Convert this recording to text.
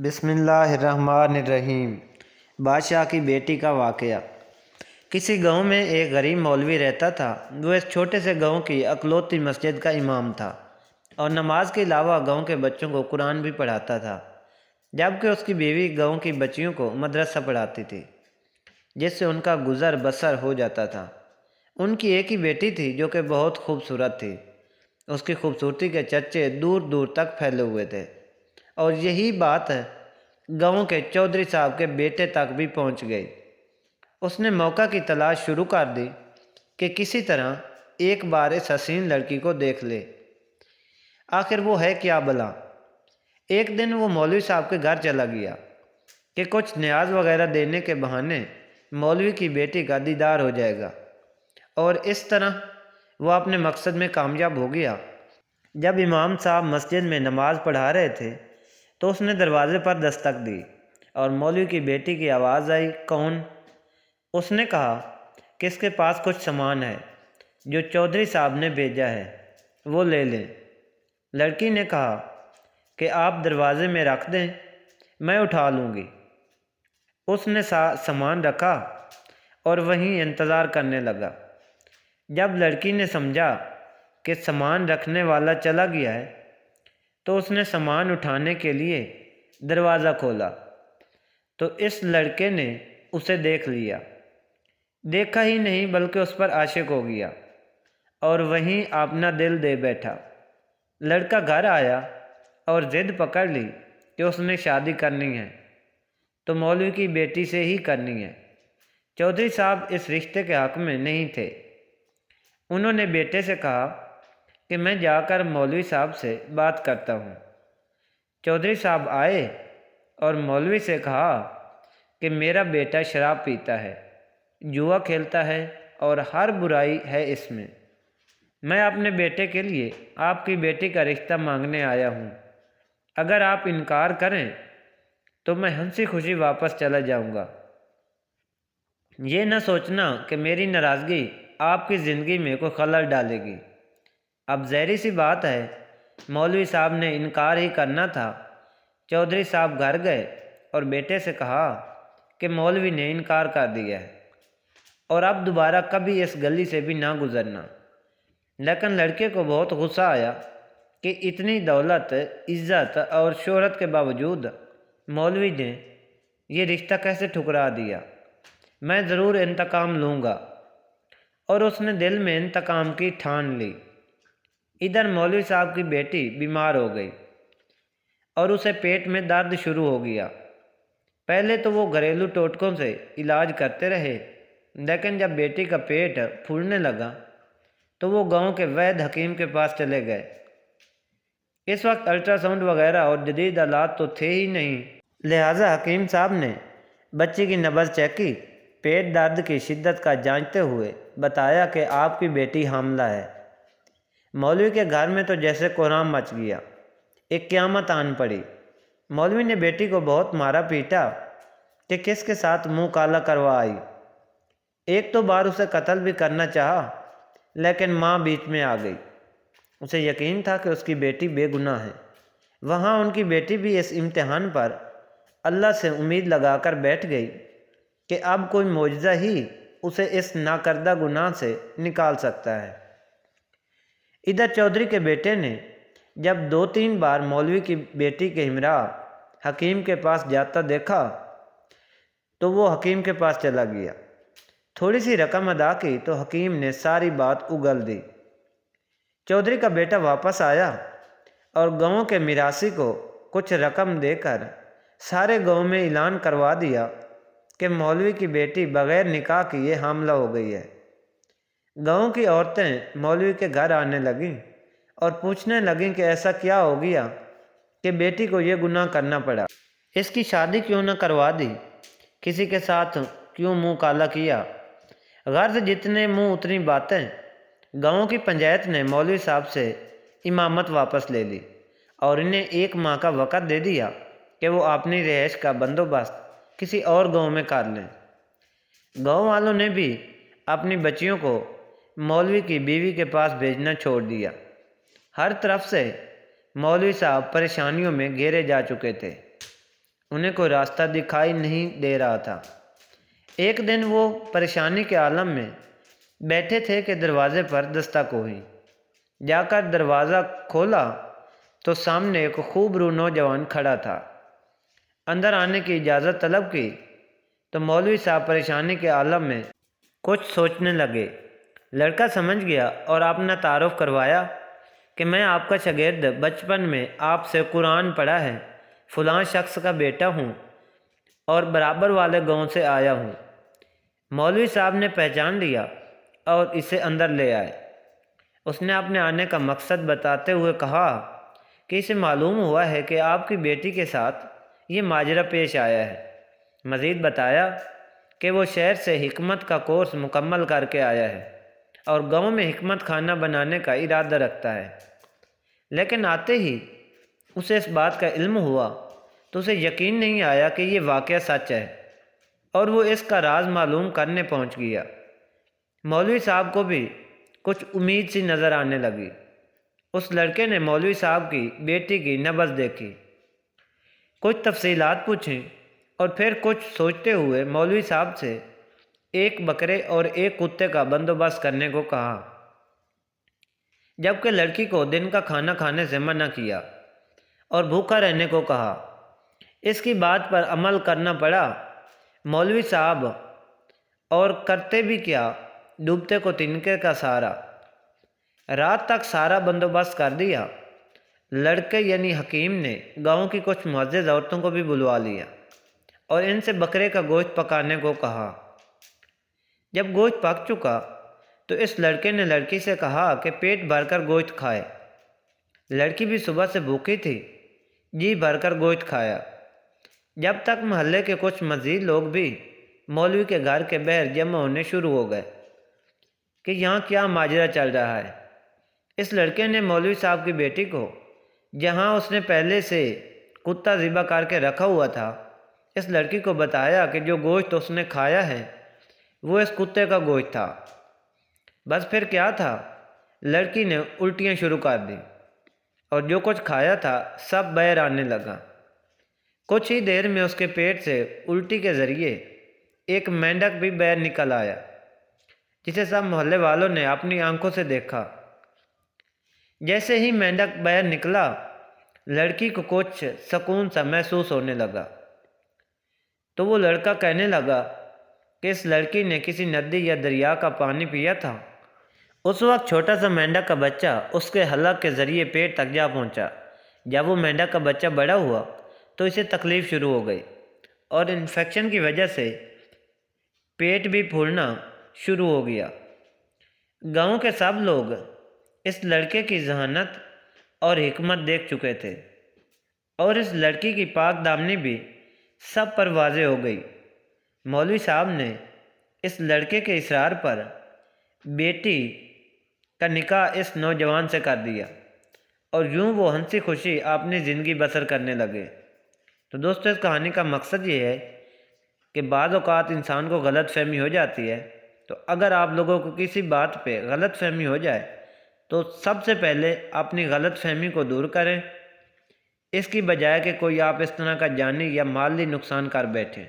بسم اللہ الرحمن الرحیم۔ بادشاہ کی بیٹی کا واقعہ۔ کسی گاؤں میں ایک غریب مولوی رہتا تھا۔ وہ اس چھوٹے سے گاؤں کی اکلوتی مسجد کا امام تھا اور نماز کے علاوہ گاؤں کے بچوں کو قرآن بھی پڑھاتا تھا، جبکہ اس کی بیوی گاؤں کی بچیوں کو مدرسہ پڑھاتی تھی، جس سے ان کا گزر بسر ہو جاتا تھا۔ ان کی ایک ہی بیٹی تھی جو کہ بہت خوبصورت تھی۔ اس کی خوبصورتی کے چرچے دور دور تک پھیلے ہوئے تھے، اور یہی بات گاؤں کے چودھری صاحب کے بیٹے تک بھی پہنچ گئی۔ اس نے موقع کی تلاش شروع کر دی کہ کسی طرح ایک بار اس حسین لڑکی کو دیکھ لے۔ آخر وہ ہے کیا بلا؟ ایک دن وہ مولوی صاحب کے گھر چلا گیا کہ کچھ نیاز وغیرہ دینے کے بہانے مولوی کی بیٹی کا دیدار ہو جائے گا، اور اس طرح وہ اپنے مقصد میں کامیاب ہو گیا۔ جب امام صاحب مسجد میں نماز پڑھا رہے تھے تو اس نے دروازے پر دستک دی اور مولوی کی بیٹی کی آواز آئی، کون؟ اس نے کہا کہ اس کے پاس کچھ سامان ہے جو چودھری صاحب نے بھیجا ہے، وہ لے لیں۔ لڑکی نے کہا کہ آپ دروازے میں رکھ دیں، میں اٹھا لوں گی۔ اس نے سامان رکھا اور وہیں انتظار کرنے لگا۔ جب لڑکی نے سمجھا کہ سامان رکھنے والا چلا گیا ہے تو اس نے سامان اٹھانے کے لیے دروازہ کھولا تو اس لڑکے نے اسے دیکھ لیا۔ دیکھا ہی نہیں بلکہ اس پر عاشق ہو گیا اور وہیں اپنا دل دے بیٹھا۔ لڑکا گھر آیا اور ضد پکڑ لی کہ اس نے شادی کرنی ہے تو مولوی کی بیٹی سے ہی کرنی ہے۔ چودھری صاحب اس رشتے کے حق میں نہیں تھے۔ انہوں نے بیٹے سے کہا کہ میں جا کر مولوی صاحب سے بات کرتا ہوں۔ چودھری صاحب آئے اور مولوی سے کہا کہ میرا بیٹا شراب پیتا ہے، جوا کھیلتا ہے اور ہر برائی ہے اس میں اپنے بیٹے کے لیے آپ کی بیٹی کا رشتہ مانگنے آیا ہوں۔ اگر آپ انکار کریں تو میں ہنسی خوشی واپس چلا جاؤں گا۔ یہ نہ سوچنا کہ میری ناراضگی آپ کی زندگی میں کوئی خلل ڈالے گی۔ اب ظاہری سی بات ہے، مولوی صاحب نے انکار ہی کرنا تھا۔ چودھری صاحب گھر گئے اور بیٹے سے کہا کہ مولوی نے انکار کر دیا ہے اور اب دوبارہ کبھی اس گلی سے بھی نہ گزرنا۔ لیکن لڑکے کو بہت غصہ آیا کہ اتنی دولت، عزت اور شہرت کے باوجود مولوی نے یہ رشتہ کیسے ٹھکرا دیا۔ میں ضرور انتقام لوں گا، اور اس نے دل میں انتقام کی ٹھان لی۔ ادھر مولوی صاحب کی بیٹی بیمار ہو گئی اور اسے پیٹ میں درد شروع ہو گیا۔ پہلے تو وہ گھریلو ٹوٹکوں سے علاج کرتے رہے، لیکن جب بیٹی کا پیٹ پھولنے لگا تو وہ گاؤں کے ویدھ حکیم کے پاس چلے گئے۔ اس وقت الٹرا ساؤنڈ وغیرہ اور جدید آلات تو تھے ہی نہیں، لہٰذا حکیم صاحب نے بچی کی نبض چیک کی۔ پیٹ درد کی شدت کا جانچتے ہوئے بتایا کہ آپ کی بیٹی حاملہ ہے۔ مولوی کے گھر میں تو جیسے کوہرام مچ گیا، ایک قیامت آن پڑی۔ مولوی نے بیٹی کو بہت مارا پیٹا کہ کس کے ساتھ منہ کالا کروا آئی۔ ایک تو بار اسے قتل بھی کرنا چاہا، لیکن ماں بیچ میں آ گئی۔ اسے یقین تھا کہ اس کی بیٹی بے گناہ ہے۔ وہاں ان کی بیٹی بھی اس امتحان پر اللہ سے امید لگا کر بیٹھ گئی کہ اب کوئی معجزہ ہی اسے اس ناکردہ گناہ سے نکال سکتا ہے۔ ادھر چودھری کے بیٹے نے جب 2-3 بار مولوی کی بیٹی کے ہمراہ حکیم کے پاس جاتا دیکھا تو وہ حکیم کے پاس چلا گیا۔ تھوڑی سی رقم ادا کی تو حکیم نے ساری بات اگل دی۔ چودھری کا بیٹا واپس آیا اور گاؤں کے میراثی کو کچھ رقم دے کر سارے گاؤں میں اعلان کروا دیا کہ مولوی کی بیٹی بغیر نکاح کیے حاملہ ہو گئی ہے۔ گاؤں کی عورتیں مولوی کے گھر آنے لگیں اور پوچھنے لگیں کہ ایسا کیا ہو گیا کہ بیٹی کو یہ گناہ کرنا پڑا، اس کی شادی کیوں نہ کروا دی، کسی کے ساتھ کیوں منہ کالا کیا۔ غرض جتنے منہ اتنی باتیں۔ گاؤں کی پنچایت نے مولوی صاحب سے امامت واپس لے لی اور انہیں 1 ماہ کا وقت دے دیا کہ وہ اپنی رہائش کا بندوبست کسی اور گاؤں میں کر لیں۔ گاؤں والوں نے بھی اپنی بچیوں کو مولوی کی بیوی کے پاس بھیجنا چھوڑ دیا۔ ہر طرف سے مولوی صاحب پریشانیوں میں گھیرے جا چکے تھے۔ انہیں کوئی راستہ دکھائی نہیں دے رہا تھا۔ ایک دن وہ پریشانی کے عالم میں بیٹھے تھے کہ دروازے پر دستک ہوئی۔ جا کر دروازہ کھولا تو سامنے ایک خوبرو نوجوان کھڑا تھا۔ اندر آنے کی اجازت طلب کی تو مولوی صاحب پریشانی کے عالم میں کچھ سوچنے لگے۔ لڑکا سمجھ گیا اور اپنا تعارف کروایا کہ میں آپ کا شاگرد، بچپن میں آپ سے قرآن پڑھا ہے، فلاں شخص کا بیٹا ہوں اور برابر والے گاؤں سے آیا ہوں۔ مولوی صاحب نے پہچان لیا اور اسے اندر لے آئے۔ اس نے اپنے آنے کا مقصد بتاتے ہوئے کہا کہ اسے معلوم ہوا ہے کہ آپ کی بیٹی کے ساتھ یہ ماجرا پیش آیا ہے۔ مزید بتایا کہ وہ شہر سے حکمت کا کورس مکمل کر کے آیا ہے اور گاؤں میں حکمت خانہ بنانے کا ارادہ رکھتا ہے، لیکن آتے ہی اسے اس بات کا علم ہوا تو اسے یقین نہیں آیا کہ یہ واقعہ سچ ہے، اور وہ اس کا راز معلوم کرنے پہنچ گیا۔ مولوی صاحب کو بھی کچھ امید سی نظر آنے لگی۔ اس لڑکے نے مولوی صاحب کی بیٹی کی نبض دیکھی، کچھ تفصیلات پوچھیں اور پھر کچھ سوچتے ہوئے مولوی صاحب سے ایک بکرے اور ایک کتے کا بندوبست کرنے کو کہا، جبکہ لڑکی کو دن کا کھانا کھانے سے منع کیا اور بھوکا رہنے کو کہا۔ اس کی بات پر عمل کرنا پڑا مولوی صاحب، اور کرتے بھی کیا، ڈوبتے کو تنکے کا سہارا۔ رات تک سارا بندوبست کر دیا۔ لڑکے یعنی حکیم نے گاؤں کی کچھ معزز عورتوں کو بھی بلوا لیا اور ان سے بکرے کا گوشت پکانے کو کہا۔ جب گوشت پک چکا تو اس لڑکے نے لڑکی سے کہا کہ پیٹ بھر کر گوشت کھائے۔ لڑکی بھی صبح سے بھوکی تھی، جی بھر کر گوشت کھایا، جب تک محلے کے کچھ مزید لوگ بھی مولوی کے گھر کے باہر جمع ہونے شروع ہو گئے کہ یہاں کیا ماجرا چل رہا ہے۔ اس لڑکے نے مولوی صاحب کی بیٹی کو، جہاں اس نے پہلے سے کتا ذبح کر کے رکھا ہوا تھا، اس لڑکی کو بتایا کہ جو گوشت اس نے کھایا ہے وہ اس کتے کا گوشت تھا۔ بس پھر کیا تھا، لڑکی نے الٹیاں شروع کر دی اور جو کچھ کھایا تھا سب باہر آنے لگا۔ کچھ ہی دیر میں اس کے پیٹ سے الٹی کے ذریعے ایک مینڈک بھی باہر نکل آیا، جسے سب محلے والوں نے اپنی آنکھوں سے دیکھا۔ جیسے ہی مینڈک باہر نکلا، لڑکی کو کچھ سکون سا محسوس ہونے لگا، تو وہ لڑکا کہنے لگا کہ اس لڑکی نے کسی ندی یا دریا کا پانی پیا تھا۔ اس وقت چھوٹا سا مینڈک کا بچہ اس کے حلق کے ذریعے پیٹ تک جا پہنچا۔ جب وہ مینڈک کا بچہ بڑا ہوا تو اسے تکلیف شروع ہو گئی اور انفیکشن کی وجہ سے پیٹ بھی پھولنا شروع ہو گیا۔ گاؤں کے سب لوگ اس لڑکے کی ذہانت اور حکمت دیکھ چکے تھے، اور اس لڑکی کی پاک دامنی بھی سب پر واضح ہو گئی۔ مولوی صاحب نے اس لڑکے کے اصرار پر بیٹی کا نکاح اس نوجوان سے کر دیا، اور یوں وہ ہنسی خوشی اپنی زندگی بسر کرنے لگے۔ تو دوستو، اس کہانی کا مقصد یہ ہے کہ بعض اوقات انسان کو غلط فہمی ہو جاتی ہے، تو اگر آپ لوگوں کو کسی بات پہ غلط فہمی ہو جائے تو سب سے پہلے اپنی غلط فہمی کو دور کریں، اس کی بجائے کہ کوئی آپ اس طرح کا جانی یا مالی نقصان کر بیٹھیں۔